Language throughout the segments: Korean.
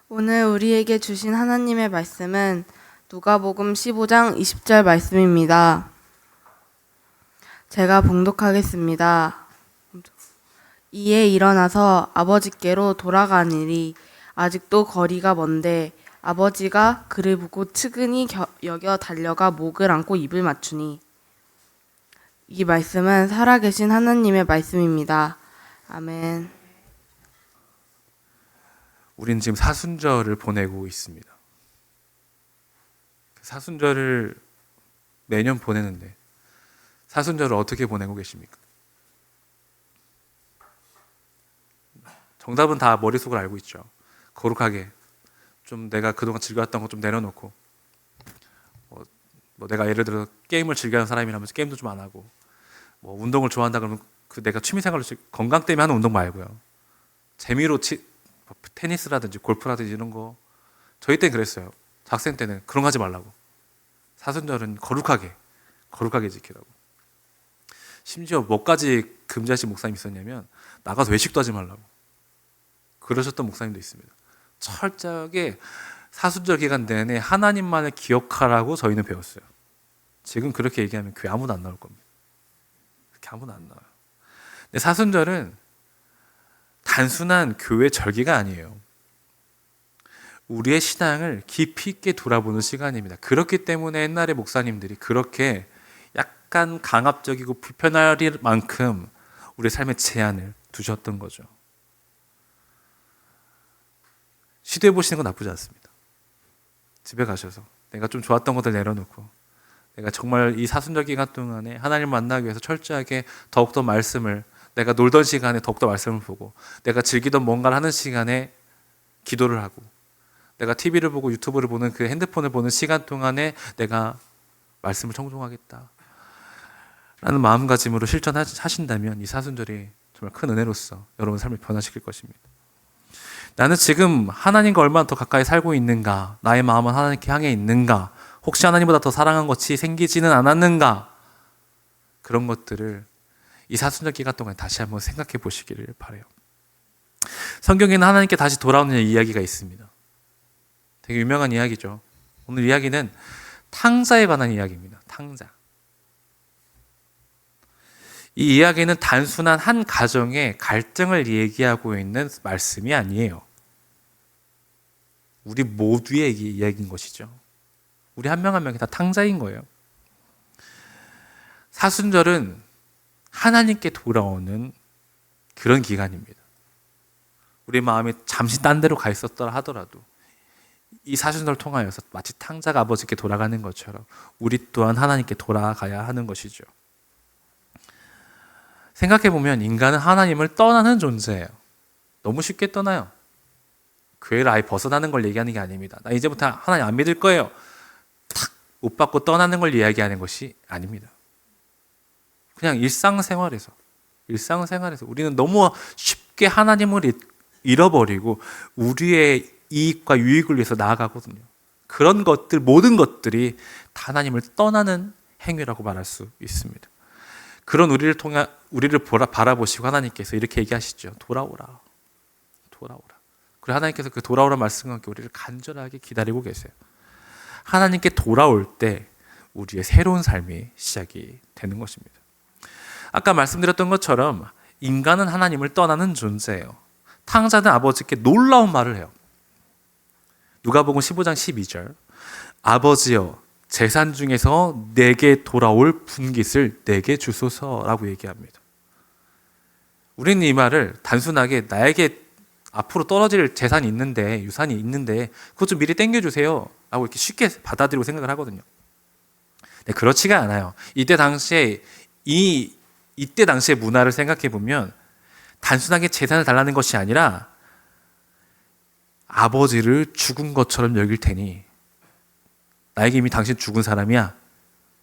오늘 우리에게 주신 하나님의 말씀은 누가복음 15장 20절 말씀입니다. 제가 봉독하겠습니다. 이에 일어나서 아버지께로 돌아가니리 아직도 거리가 먼데 아버지가 그를 보고 측은히 여겨 달려가 목을 안고 입을 맞추니. 이 말씀은 살아계신 하나님의 말씀입니다. 아멘. 우린 지금 사순절을 보내고 있습니다. 사순절을 매년 보내는데 사순절을 어떻게 보내고 계십니까? 정답은 다 머릿속으로 알고 있죠. 거룩하게 좀 내가 그동안 즐겨왔던 거 좀 내려놓고 뭐 내가 예를 들어 게임을 즐겨하는 사람이라면 게임도 좀 안 하고 뭐 운동을 좋아한다 그러면 그 내가 취미생활로 건강 때문에 하는 운동 말고요. 재미로 테니스라든지 골프라든지 이런 거 저희 때는 그랬어요. 학생 때는 그런 거 하지 말라고. 사순절은 거룩하게 지키라고. 심지어 뭐까지 금지하신 목사님이 있었냐면 나가서 외식도 하지 말라고 그러셨던 목사님도 있습니다. 철저하게 사순절 기간 내내 하나님만을 기억하라고 저희는 배웠어요. 지금 그렇게 얘기하면 교회 아무도 안 나올 겁니다. 그렇게 아무도 안 나와요. 근데 사순절은 단순한 교회 절기가 아니에요. 우리의 신앙을 깊이 있게 돌아보는 시간입니다. 그렇기 때문에 옛날에 목사님들이 그렇게 약간 강압적이고 불편할 만큼 우리의 삶에 제한을 두셨던 거죠. 시도해 보시는 건 나쁘지 않습니다. 집에 가셔서 내가 좀 좋았던 것들 내려놓고 내가 정말 이 사순절 기간 동안에 하나님을 만나기 위해서 철저하게 더욱더 말씀을, 내가 놀던 시간에 더욱더 말씀을 보고 내가 즐기던 뭔가를 하는 시간에 기도를 하고 내가 TV를 보고 유튜브를 보는 그 핸드폰을 보는 시간 동안에 내가 말씀을 청종하겠다 라는 마음가짐으로 실천하신다면 이 사순절이 정말 큰 은혜로서 여러분 삶을 변화시킬 것입니다. 나는 지금 하나님과 얼마나 더 가까이 살고 있는가, 나의 마음은 하나님께 향해 있는가, 혹시 하나님보다 더 사랑한 것이 생기지는 않았는가, 그런 것들을 이 사순절 기간 동안 다시 한번 생각해 보시기를 바라요. 성경에는 하나님께 다시 돌아오는 이야기가 있습니다. 되게 유명한 이야기죠. 오늘 이야기는 탕자에 관한 이야기입니다. 탕자. 이 이야기는 단순한 한 가정의 갈등을 얘기하고 있는 말씀이 아니에요. 우리 모두의 이야기인 것이죠. 우리 한 명 한 명이 다 탕자인 거예요. 사순절은 하나님께 돌아오는 그런 기간입니다. 우리 마음이 잠시 딴 데로 가 있었더라 하더라도 이 사순절을 통하여서 마치 탕자가 아버지께 돌아가는 것처럼 우리 또한 하나님께 돌아가야 하는 것이죠. 생각해보면 인간은 하나님을 떠나는 존재예요. 너무 쉽게 떠나요. 교회를 아예 벗어나는 걸 얘기하는 게 아닙니다. 나 이제부터 하나님 안 믿을 거예요. 탁 못 받고 떠나는 걸 이야기하는 것이 아닙니다. 그냥 일상생활에서 우리는 너무 쉽게 하나님을 잃어버리고 우리의 이익과 유익을 위해서 나아가거든요. 그런 것들, 모든 것들이 다 하나님을 떠나는 행위라고 말할 수 있습니다. 그런 우리를 바라보시고 하나님께서 이렇게 얘기하시죠. 돌아오라. 그리고 하나님께서 그 돌아오라 말씀과 함께 우리를 간절하게 기다리고 계세요. 하나님께 돌아올 때 우리의 새로운 삶이 시작이 되는 것입니다. 아까 말씀드렸던 것처럼 인간은 하나님을 떠나는 존재예요. 탕자는 아버지께 놀라운 말을 해요. 누가복음 15장 12절, 아버지여 재산 중에서 내게 돌아올 분깃을 내게 주소서라고 얘기합니다. 우리는 이 말을 단순하게 나에게 앞으로 떨어질 재산이 있는데, 유산이 있는데 그것 좀 미리 땡겨주세요 라고 이렇게 쉽게 받아들이고 생각을 하거든요. 근데 그렇지가 않아요. 이때 당시의 문화를 생각해 보면 단순하게 재산을 달라는 것이 아니라 아버지를 죽은 것처럼 여길 테니 나에게 이미 당신 죽은 사람이야.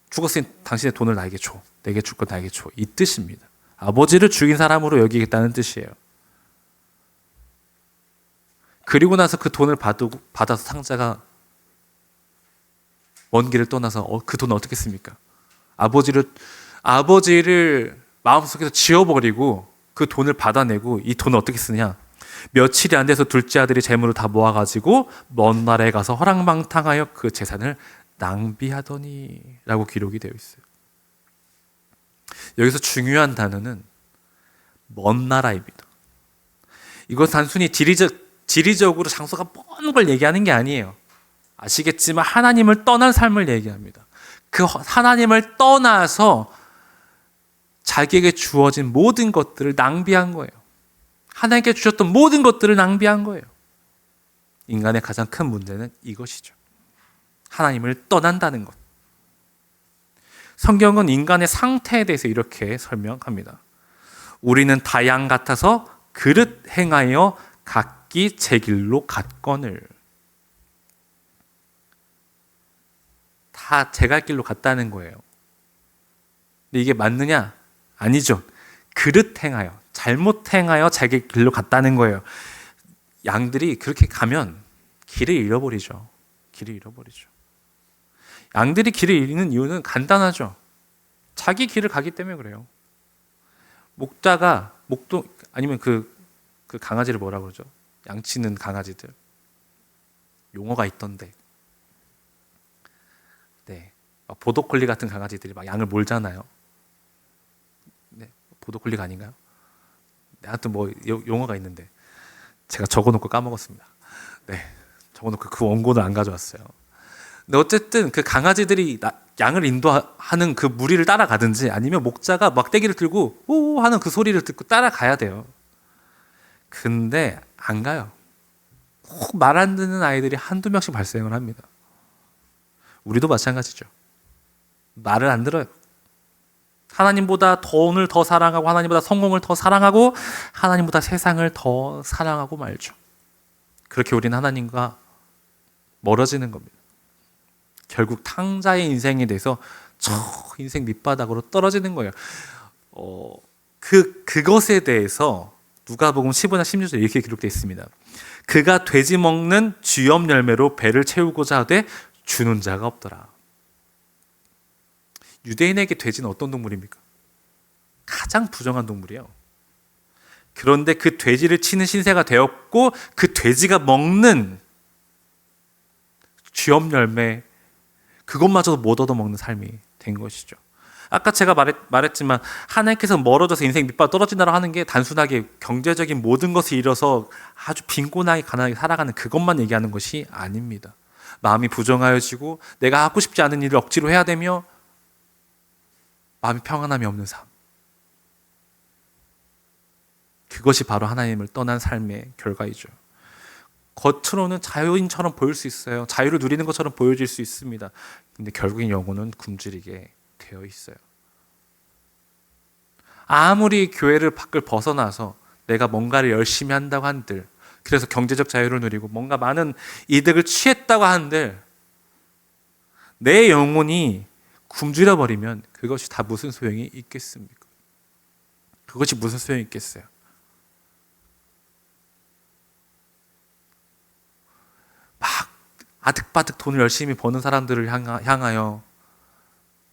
죽었으니 당신의 돈을 나에게 줘. 내게 줄 건 나에게 줘. 이 뜻입니다. 아버지를 죽인 사람으로 여기겠다는 뜻이에요. 그리고 나서 그 돈을 받아서 탕자가 먼 길을 떠나서 그 돈을 어떻게 씁니까? 아버지를 마음속에서 지워버리고 그 돈을 받아내고 이 돈을 어떻게 쓰느냐? 며칠이 안 돼서 둘째 아들이 재물을 다 모아가지고 먼 나라에 가서 허랑방탕하여 그 재산을 낭비하더니 라고 기록이 되어 있어요. 여기서 중요한 단어는 먼 나라입니다. 이것 단순히 지리적으로 장소가 먼 걸 얘기하는 게 아니에요. 아시겠지만 하나님을 떠난 삶을 얘기합니다. 그 하나님을 떠나서 자기에게 주어진 모든 것들을 낭비한 거예요. 하나님께 주셨던 모든 것들을 낭비한 거예요. 인간의 가장 큰 문제는 이것이죠. 하나님을 떠난다는 것. 성경은 인간의 상태에 대해서 이렇게 설명합니다. 우리는 다 양 같아서 그릇 행하여 각기 제 길로 갔거늘. 다 제 갈 길로 갔다는 거예요. 근데 이게 맞느냐? 아니죠. 그릇 행하여, 잘못 행하여 자기 길로 갔다는 거예요. 양들이 그렇게 가면 길을 잃어버리죠. 길을 잃어버리죠. 양들이 길을 잃는 이유는 간단하죠. 자기 길을 가기 때문에 그래요. 아니면 그 강아지를 뭐라 그러죠? 양치는 강아지들. 용어가 있던데. 네. 보더콜리 같은 강아지들이 막 양을 몰잖아요. 네. 보더콜리가 아닌가요? 네, 하여튼 뭐 용어가 있는데 제가 적어놓고 까먹었습니다. 네. 적어놓고 그 원고는 안 가져왔어요. 근데 어쨌든 그 강아지들이 양을 인도하는 그 무리를 따라가든지 아니면 목자가 막대기를 들고 오 하는 그 소리를 듣고 따라가야 돼요. 근데 안 가요. 꼭 말 안 듣는 아이들이 한두 명씩 발생을 합니다. 우리도 마찬가지죠. 말을 안 들어요. 하나님보다 돈을 더 사랑하고 하나님보다 성공을 더 사랑하고 하나님보다 세상을 더 사랑하고 말죠. 그렇게 우리는 하나님과 멀어지는 겁니다. 결국 탕자의 인생에 대해서 저 인생 밑바닥으로 떨어지는 거예요. 그것에 대해서 누가복음 15장 16절에 이렇게 기록되어 있습니다. 그가 돼지 먹는 쥐염 열매로 배를 채우고자 하되 주는 자가 없더라. 유대인에게 돼지는 어떤 동물입니까? 가장 부정한 동물이에요. 그런데 그 돼지를 치는 신세가 되었고 그 돼지가 먹는 쥐염 열매 그것마저도 못 얻어먹는 삶이 된 것이죠. 아까 제가 말했지만 하나님께서 멀어져서 인생 밑바닥 떨어진다고 하는 게 단순하게 경제적인 모든 것을 잃어서 아주 빈곤하게 가난하게 살아가는 그것만 얘기하는 것이 아닙니다. 마음이 부정하여지고 내가 하고 싶지 않은 일을 억지로 해야 되며 마음이 평안함이 없는 삶. 그것이 바로 하나님을 떠난 삶의 결과이죠. 겉으로는 자유인처럼 보일 수 있어요. 자유를 누리는 것처럼 보여질 수 있습니다. 근데 결국엔 영혼은 굶주리게 되어 있어요. 아무리 교회를 밖을 벗어나서 내가 뭔가를 열심히 한다고 한들, 그래서 경제적 자유를 누리고 뭔가 많은 이득을 취했다고 한들 내 영혼이 굶주려 버리면 그것이 다 무슨 소용이 있겠습니까? 그것이 무슨 소용이 있겠어요? 막 아득바득 돈을 열심히 버는 사람들을 향하여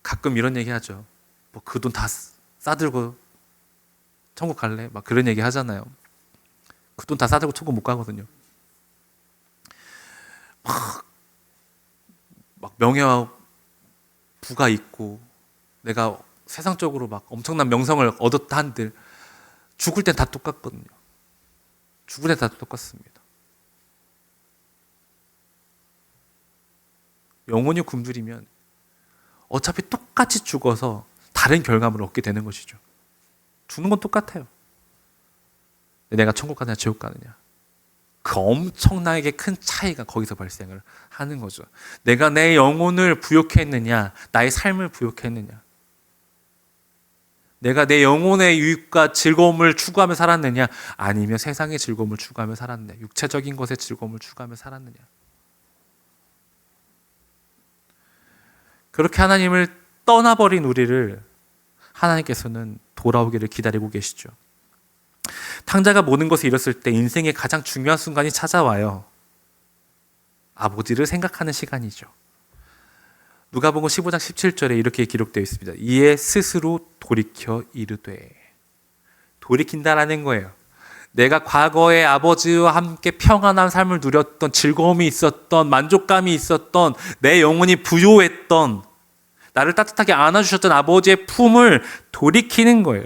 가끔 이런 얘기 하죠. 뭐 그 돈 다 싸들고 천국 갈래? 막 그런 얘기 하잖아요. 그 돈 다 싸들고 천국 못 가거든요. 막 명예와 부가 있고 내가 세상적으로 막 엄청난 명성을 얻었다 한들 죽을 땐 다 똑같거든요. 죽을 땐 다 똑같습니다. 영혼이 굶주리면 어차피 똑같이 죽어서 다른 결과물을 얻게 되는 것이죠. 죽는 건 똑같아요. 내가 천국 가느냐 지옥 가느냐 그 엄청나게 큰 차이가 거기서 발생을 하는 거죠. 내가 내 영혼을 부욕했느냐 나의 삶을 부욕했느냐 내가 내 영혼의 유익과 즐거움을 추구하며 살았느냐 아니면 세상의 즐거움을 추구하며 살았느냐 육체적인 것의 즐거움을 추구하며 살았느냐. 그렇게 하나님을 떠나버린 우리를 하나님께서는 돌아오기를 기다리고 계시죠. 탕자가 모든 것을 잃었을 때 인생의 가장 중요한 순간이 찾아와요. 아버지를 생각하는 시간이죠. 누가복음 15장 17절에 이렇게 기록되어 있습니다. 이에 스스로 돌이켜 이르되. 돌이킨다라는 거예요. 내가 과거에 아버지와 함께 평안한 삶을 누렸던, 즐거움이 있었던, 만족감이 있었던, 내 영혼이 부요했던, 나를 따뜻하게 안아주셨던 아버지의 품을 돌이키는 거예요.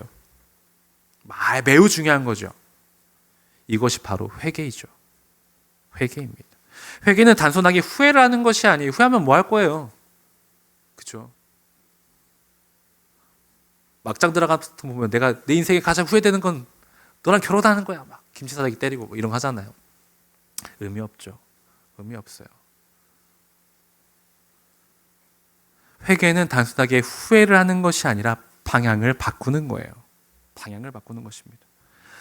매우 중요한 거죠. 이것이 바로 회개이죠. 회개입니다. 회개는 단순하게 후회를 하는 것이 아니에요. 후회하면 뭐 할 거예요? 그렇죠? 막장 들어가서 보면 내가 내 인생에 가장 후회되는 건 너랑 결혼하는 거야. 막 김치 사다기 때리고 뭐 이런 거 하잖아요. 의미 없죠. 의미 없어요. 회개는 단순하게 후회를 하는 것이 아니라 방향을 바꾸는 거예요. 방향을 바꾸는 것입니다.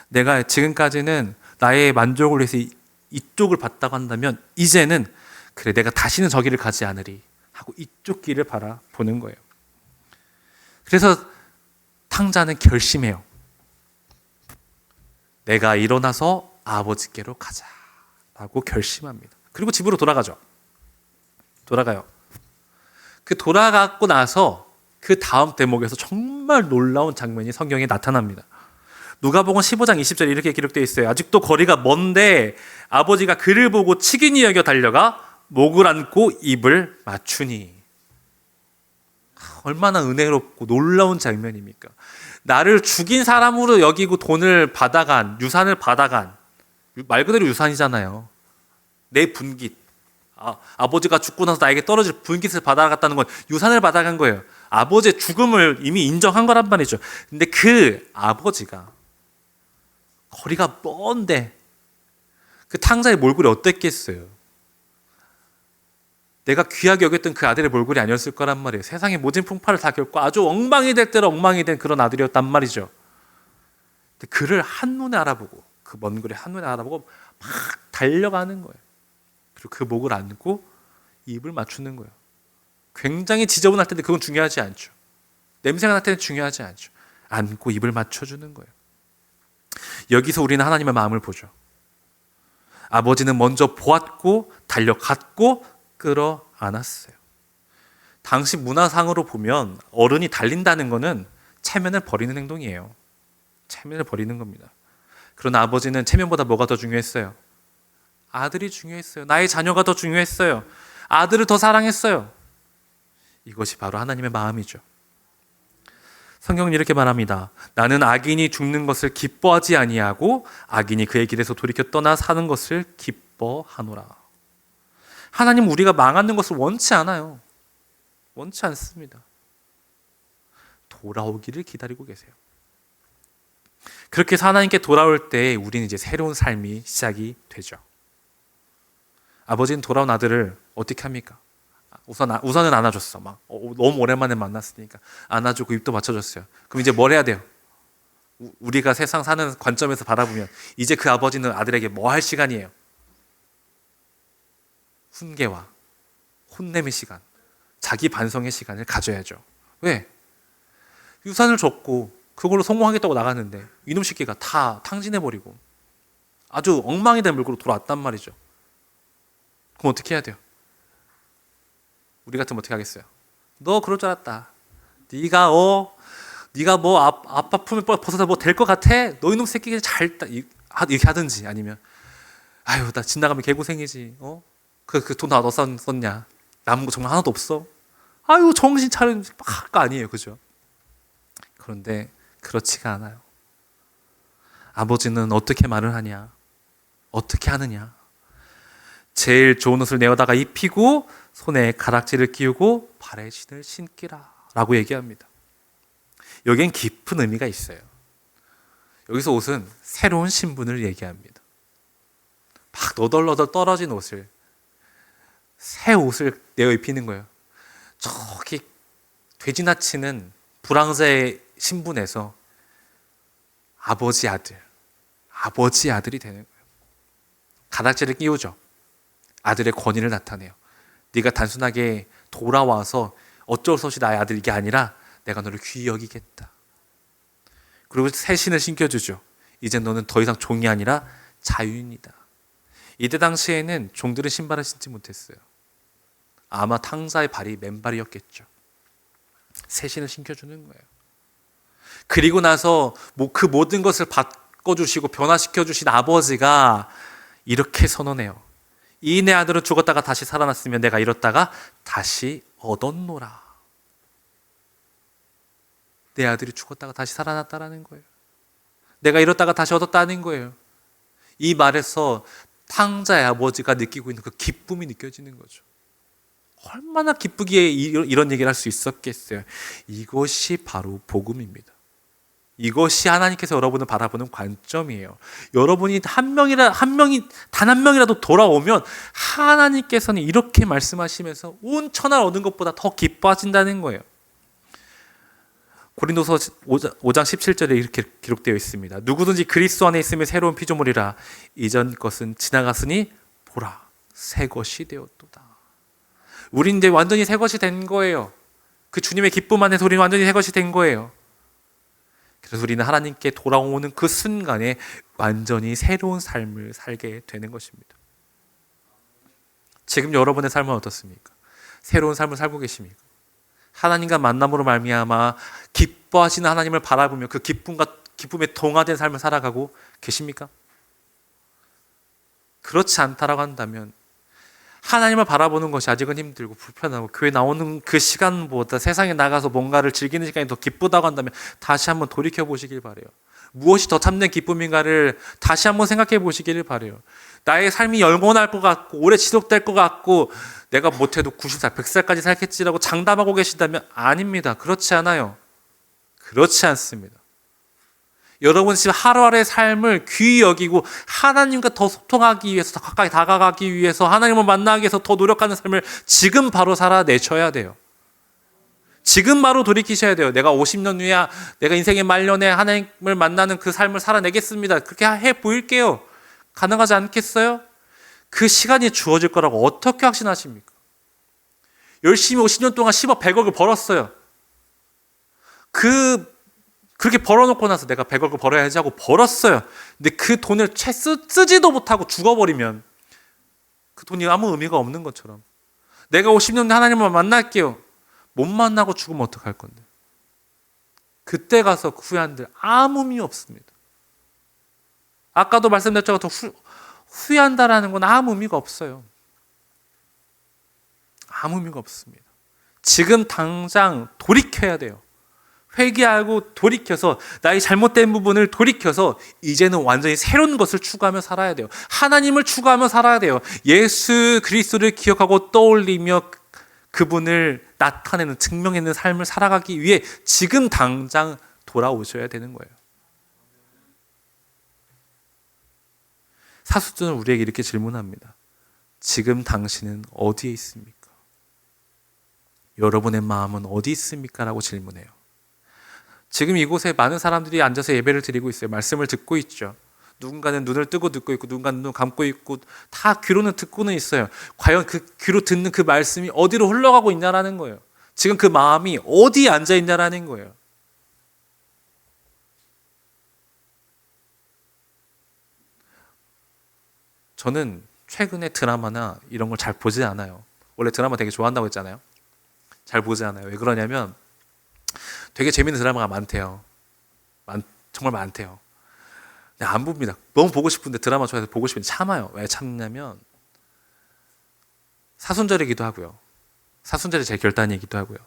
내가 지금까지는 나의 만족을 위해서 이쪽을 봤다고 한다면 이제는 그래 내가 다시는 저 길을 가지 않으리 하고 이쪽 길을 바라보는 거예요. 그래서 탕자는 결심해요. 내가 일어나서 아버지께로 가자라고 결심합니다. 그리고 집으로 돌아가요. 그 돌아가고 나서 그 다음 대목에서 정말 놀라운 장면이 성경에 나타납니다. 누가복음 15장 20절에 이렇게 기록되어 있어요. 아직도 거리가 먼데 아버지가 그를 보고 치긴이 여겨 달려가 목을 안고 입을 맞추니. 얼마나 은혜롭고 놀라운 장면입니까? 나를 죽인 사람으로 여기고 돈을 받아간, 유산을 받아간, 말 그대로 유산이잖아요. 내 분깃. 아버지가 죽고 나서 나에게 떨어질 분깃을 받아갔다는 건 유산을 받아간 거예요. 아버지의 죽음을 이미 인정한 거란 말이죠. 근데 그 아버지가 거리가 먼데 그 탕자의 몰골이 어땠겠어요? 내가 귀하게 여겼던 그 아들의 몰골이 아니었을 거란 말이에요. 세상의 모진 풍파를 다 겪고 아주 엉망이 될 대로 엉망이 된 그런 아들이었단 말이죠. 근데 그를 한눈에 알아보고 그 먼 거리 한눈에 알아보고 막 달려가는 거예요. 그리고 그 목을 안고 입을 맞추는 거예요. 굉장히 지저분할 텐데 그건 중요하지 않죠. 냄새가 날 때는 중요하지 않죠. 안고 입을 맞춰주는 거예요. 여기서 우리는 하나님의 마음을 보죠. 아버지는 먼저 보았고 달려갔고 끌어안았어요. 당시 문화상으로 보면 어른이 달린다는 것은 체면을 버리는 행동이에요. 체면을 버리는 겁니다. 그러나 아버지는 체면보다 뭐가 더 중요했어요? 아들이 중요했어요. 나의 자녀가 더 중요했어요. 아들을 더 사랑했어요. 이것이 바로 하나님의 마음이죠. 성경은 이렇게 말합니다. 나는 악인이 죽는 것을 기뻐하지 아니하고 악인이 그의 길에서 돌이켜 떠나 사는 것을 기뻐하노라. 하나님은 우리가 망하는 것을 원치 않아요. 원치 않습니다. 돌아오기를 기다리고 계세요. 그렇게 해서 하나님께 돌아올 때 우리는 이제 새로운 삶이 시작이 되죠. 아버지는 돌아온 아들을 어떻게 합니까? 우선은 안아줬어. 너무 오랜만에 만났으니까 안아주고 입도 맞춰줬어요. 그럼 이제 뭘 해야 돼요? 우리가 세상 사는 관점에서 바라보면 이제 그 아버지는 아들에게 뭐 할 시간이에요? 훈계와 혼냄의 시간, 자기 반성의 시간을 가져야죠. 왜? 유산을 줬고 그걸로 성공하겠다고 나갔는데 이놈 새끼가 다 탕진해버리고 아주 엉망이 된 물건으로 돌아왔단 말이죠. 그럼 어떻게 해야 돼요? 우리 같으면 어떻게 하겠어요? 너 그럴 줄 알았다. 네가 뭐 아빠 품에 벗어서 뭐 될 것 같아? 너 이놈 새끼가 이렇게 하든지 아니면 아유 나 집 나가면 개고생이지. 그 돈 다 너 썼냐? 남은 거 정말 하나도 없어? 아유 정신 차리는 거 아니에요, 그죠? 그런데 그렇지가 않아요. 아버지는 어떻게 말을 하냐? 어떻게 하느냐? 제일 좋은 옷을 내어다가 입히고 손에 가락지를 끼우고 발에 신을 신기라 라고 얘기합니다. 여기엔 깊은 의미가 있어요. 여기서 옷은 새로운 신분을 얘기합니다. 막 너덜너덜 떨어진 옷을 새 옷을 내어 입히는 거예요. 저기 되지나치는 불황자의 신분에서 아버지 아들이 되는 거예요. 가락지를 끼우죠. 아들의 권위를 나타내요. 네가 단순하게 돌아와서 어쩔 수 없이 나의 아들 이게 아니라 내가 너를 귀히 여기겠다. 그리고 새 신을 신겨주죠. 이제 너는 더 이상 종이 아니라 자유인이다. 이때 당시에는 종들은 신발을 신지 못했어요. 아마 탕자의 발이 맨발이었겠죠. 새 신을 신겨주는 거예요. 그리고 나서 그 모든 것을 받고 바꿔주시고 변화시켜주신 아버지가 이렇게 선언해요. 이 내 아들은 죽었다가 다시 살아났으면 내가 잃었다가 다시 얻었노라. 내 아들이 죽었다가 다시 살아났다라는 거예요. 내가 잃었다가 다시 얻었다는 거예요. 이 말에서 탕자의 아버지가 느끼고 있는 그 기쁨이 느껴지는 거죠. 얼마나 기쁘기에 이런 얘기를 할 수 있었겠어요. 이것이 바로 복음입니다. 이것이 하나님께서 여러분을 바라보는 관점이에요. 여러분이 단 한 명이라도 돌아오면 하나님께서는 이렇게 말씀하시면서 온 천하를 얻는 것보다 더 기뻐하신다는 거예요. 고린도서 5장 17절에 이렇게 기록되어 있습니다. 누구든지 그리스도 안에 있으면 새로운 피조물이라. 이전 것은 지나갔으니 보라, 새 것이 되었도다. 우린 이제 완전히 새 것이 된 거예요. 그 주님의 기쁨 안에서 우리는 완전히 새 것이 된 거예요. 그래서 우리는 하나님께 돌아오는 그 순간에 완전히 새로운 삶을 살게 되는 것입니다. 지금 여러분의 삶은 어떻습니까? 새로운 삶을 살고 계십니까? 하나님과 만남으로 말미암아 기뻐하시는 하나님을 바라보며 그 기쁨에 동화된 삶을 살아가고 계십니까? 그렇지 않다라고 한다면 하나님을 바라보는 것이 아직은 힘들고 불편하고 교회 나오는 그 시간보다 세상에 나가서 뭔가를 즐기는 시간이 더 기쁘다고 한다면 다시 한번 돌이켜 보시길 바라요. 무엇이 더 참된 기쁨인가를 다시 한번 생각해 보시기를 바라요. 나의 삶이 영원할 것 같고 오래 지속될 것 같고 내가 못해도 90살, 100살까지 살겠지라고 장담하고 계신다면 아닙니다. 그렇지 않아요. 그렇지 않습니다. 여러분 지금 하루하루의 삶을 귀히 여기고 하나님과 더 소통하기 위해서, 더 가까이 다가가기 위해서, 하나님을 만나기 위해서 더 노력하는 삶을 지금 바로 살아내셔야 돼요. 지금 바로 돌이키셔야 돼요. 내가 50년 후에, 내가 인생의 말년에 하나님을 만나는 그 삶을 살아내겠습니다. 그렇게 해 보일게요. 가능하지 않겠어요? 그 시간이 주어질 거라고 어떻게 확신하십니까? 열심히 50년 동안 10억, 100억을 벌었어요. 그렇게 벌어놓고 나서 내가 100억을 벌어야지 하고 벌었어요. 근데 그 돈을 채 쓰지도 못하고 죽어버리면 그 돈이 아무 의미가 없는 것처럼 내가 50년 뒤에 하나님을 만날게요. 못 만나고 죽으면 어떡할 건데? 그때 가서 후회한들 아무 의미 없습니다. 아까도 말씀드렸죠. 후회한다라는 건 아무 의미가 없어요. 아무 의미가 없습니다. 지금 당장 돌이켜야 돼요. 회개하고 돌이켜서 나의 잘못된 부분을 돌이켜서 이제는 완전히 새로운 것을 추구하며 살아야 돼요. 하나님을 추구하며 살아야 돼요. 예수 그리스도를 기억하고 떠올리며 그분을 나타내는, 증명해내는 삶을 살아가기 위해 지금 당장 돌아오셔야 되는 거예요. 사도전은 우리에게 이렇게 질문합니다. 지금 당신은 어디에 있습니까? 여러분의 마음은 어디 있습니까? 라고 질문해요. 지금 이곳에 많은 사람들이 앉아서 예배를 드리고 있어요. 말씀을 듣고 있죠. 누군가는 눈을 뜨고 듣고 있고 누군가는 눈을 감고 있고 다 귀로는 듣고는 있어요. 과연 그 귀로 듣는 그 말씀이 어디로 흘러가고 있냐라는 거예요. 지금 그 마음이 어디에 앉아 있냐라는 거예요. 저는 최근에 드라마나 이런 걸 잘 보지 않아요. 원래 드라마 되게 좋아한다고 했잖아요. 잘 보지 않아요. 왜 그러냐면 되게 재밌는 드라마가 많대요. 정말 많대요. 근데 안 봅니다. 너무 보고 싶은데 드라마 좋아해서 보고 싶은데 참아요. 왜 참냐면 사순절이기도 하고요. 사순절이 제 결단이기도 하고요.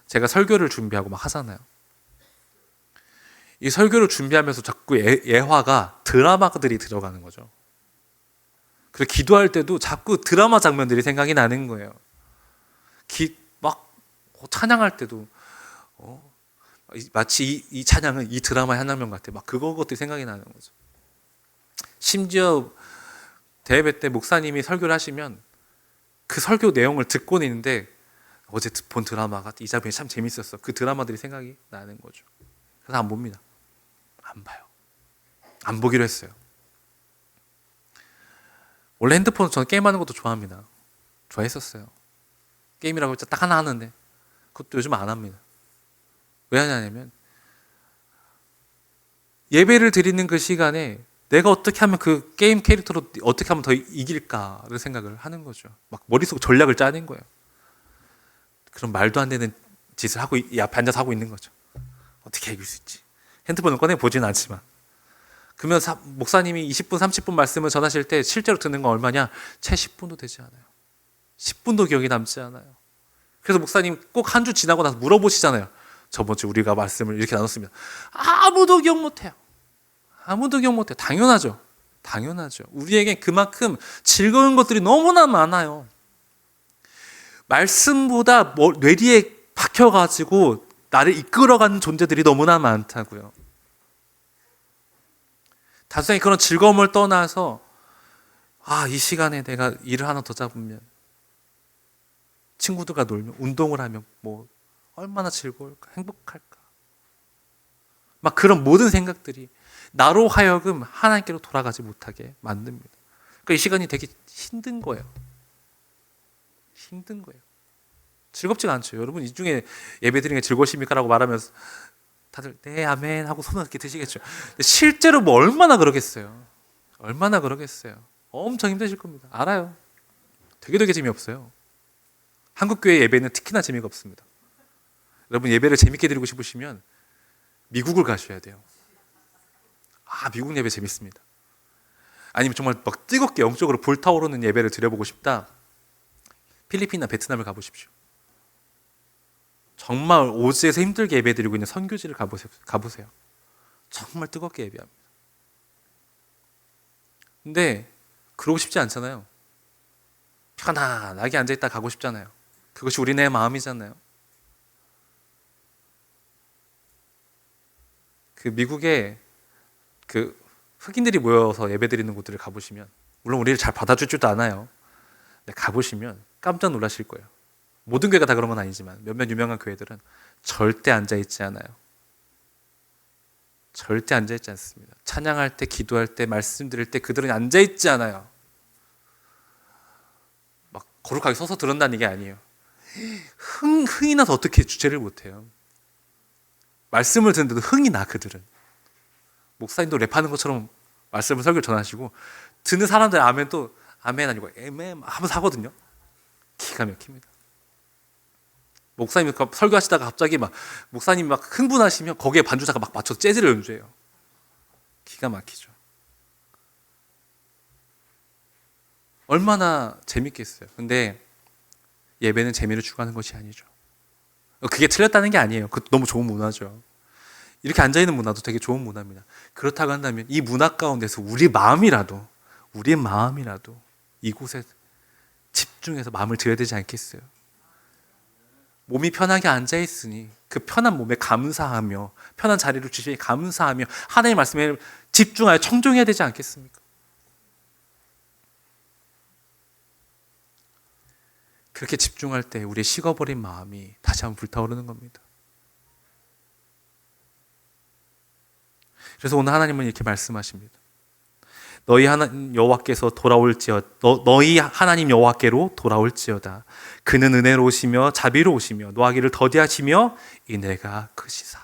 제가 설교를 준비하고 막 하잖아요. 이 설교를 준비하면서 자꾸 예화가 드라마들이 들어가는 거죠. 그리고 기도할 때도 자꾸 드라마 장면들이 생각이 나는 거예요. 찬양할 때도 마치 이 찬양은 이 드라마의 한 장면 같아. 막 그것들이 생각이 나는 거죠. 심지어 대예배 때 목사님이 설교를 하시면 그 설교 내용을 듣고는 있는데 어제 본 드라마가 이 장면이 참 재밌었어. 그 드라마들이 생각이 나는 거죠. 그래서 안 봅니다. 안 봐요. 안 보기로 했어요. 원래 핸드폰으로 저는 게임하는 것도 좋아합니다. 좋아했었어요. 게임이라고 딱 하나 하는데 그것도 요즘 안 합니다. 왜 하냐면 예배를 드리는 그 시간에 내가 어떻게 하면 그 게임 캐릭터로 어떻게 하면 더 이길까를 생각을 하는 거죠. 막 머릿속 전략을 짜는 거예요. 그런 말도 안 되는 짓을 하고 이 앞에 앉아서 하고 있는 거죠. 어떻게 이길 수 있지? 핸드폰을 꺼내 보지는 않지만 그러면 목사님이 20분, 30분 말씀을 전하실 때 실제로 듣는 건 얼마냐? 채 10분도 되지 않아요. 10분도 기억이 남지 않아요. 그래서 목사님 꼭 한 주 지나고 나서 물어보시잖아요. 저번 주 우리가 말씀을 이렇게 나눴습니다. 아무도 기억 못해요. 아무도 기억 못해요. 당연하죠. 당연하죠. 우리에겐 그만큼 즐거운 것들이 너무나 많아요. 말씀보다 뇌리에 박혀가지고 나를 이끌어가는 존재들이 너무나 많다고요. 단순히 그런 즐거움을 떠나서 이 시간에 내가 일을 하나 더 잡으면, 친구들과 놀면, 운동을 하면 얼마나 즐거울까, 행복할까. 막 그런 모든 생각들이 나로 하여금 하나님께로 돌아가지 못하게 만듭니다. 그러니까 이 시간이 되게 힘든 거예요. 힘든 거예요. 즐겁지가 않죠. 여러분 이 중에 예배드리는 게 즐거우십니까? 라고 말하면서 다들 네 아멘 하고 손을 이렇게 드시겠죠. 근데 실제로 얼마나 그러겠어요. 얼마나 그러겠어요. 엄청 힘드실 겁니다. 알아요. 되게 재미없어요. 한국교회 예배는 특히나 재미가 없습니다. 여러분 예배를 재밌게 드리고 싶으시면 미국을 가셔야 돼요. 미국 예배 재밌습니다. 아니면 정말 막 뜨겁게 영적으로 불타오르는 예배를 드려보고 싶다. 필리핀이나 베트남을 가보십시오. 정말 오지에서 힘들게 예배드리고 있는 선교지를 가보세요. 정말 뜨겁게 예배합니다. 근데 그러고 싶지 않잖아요. 편안하게 앉아있다 가고 싶잖아요. 그것이 우리네 마음이잖아요. 그 미국에 그 흑인들이 모여서 예배드리는 곳들을 가보시면, 물론 우리를 잘 받아줄 줄도 않아요. 근데 가보시면 깜짝 놀라실 거예요. 모든 교회가 다 그런 건 아니지만 몇몇 유명한 교회들은 절대 앉아있지 않아요. 절대 앉아있지 않습니다. 찬양할 때, 기도할 때, 말씀 드릴 때 그들은 앉아있지 않아요. 막 거룩하게 서서 들은다는 게 아니에요. 흥이 나서 어떻게 주체를 못해요. 말씀을 듣는데도 흥이 나. 그들은 목사님도 랩하는 것처럼 말씀을 설교를 전하시고, 듣는 사람들 아멘 또 아멘 아니고 에멘 하면서 하거든요. 기가 막힙니다. 목사님 설교하시다가 갑자기 목사님 흥분하시면 거기에 반주자가 맞춰서 재즈를 연주해요. 기가 막히죠. 얼마나 재밌겠어요. 근데 예배는 재미를 추구하는 것이 아니죠. 그게 틀렸다는 게 아니에요. 그것도 너무 좋은 문화죠. 이렇게 앉아있는 문화도 되게 좋은 문화입니다. 그렇다고 한다면 이 문화 가운데서 우리의 마음이라도 이곳에 집중해서 마음을 들여야 되지 않겠어요? 몸이 편하게 앉아있으니 그 편한 몸에 감사하며, 편한 자리를 주시니 감사하며 하나님의 말씀에 집중하여 청종해야 되지 않겠습니까? 그렇게 집중할 때 우리의 식어버린 마음이 다시 한번 불타오르는 겁니다. 그래서 오늘 하나님은 이렇게 말씀하십니다. 너희 하나님 여호와께서 너희 하나님 여호와께로 돌아올지어다. 그는 은혜로우시며 자비로우시며 노하기를 더디하시며 인애가 크시사.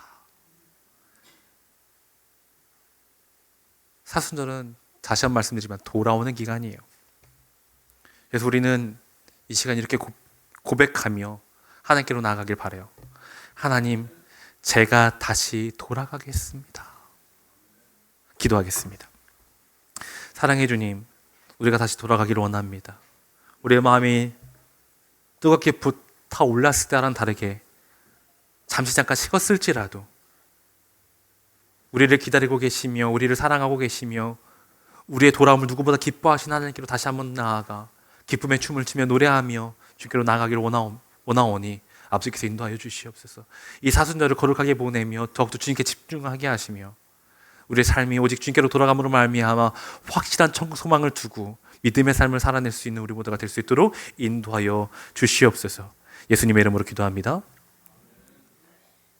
사순절은 다시 한번 말씀드리지만 돌아오는 기간이에요. 그래서 우리는 이 시간 이렇게 고백하며 하나님께로 나아가길 바라요. 하나님, 제가 다시 돌아가겠습니다. 기도하겠습니다. 사랑해 주님, 우리가 다시 돌아가기를 원합니다. 우리의 마음이 뜨겁게 불타올랐을 때와는 다르게 잠시 잠깐 식었을지라도 우리를 기다리고 계시며 우리를 사랑하고 계시며 우리의 돌아옴을 누구보다 기뻐하신 하나님께로 다시 한번 나아가 기쁨의 춤을 추며 노래하며 주께로 나아가기를 원하오니 아버지께서 인도하여 주시옵소서. 이 사순절을 거룩하게 보내며 더욱더 주님께 집중하게 하시며 우리의 삶이 오직 주님께로 돌아감으로 말미암아 확실한 소망을 두고 믿음의 삶을 살아낼 수 있는 우리 모두가 될 수 있도록 인도하여 주시옵소서. 예수님의 이름으로 기도합니다.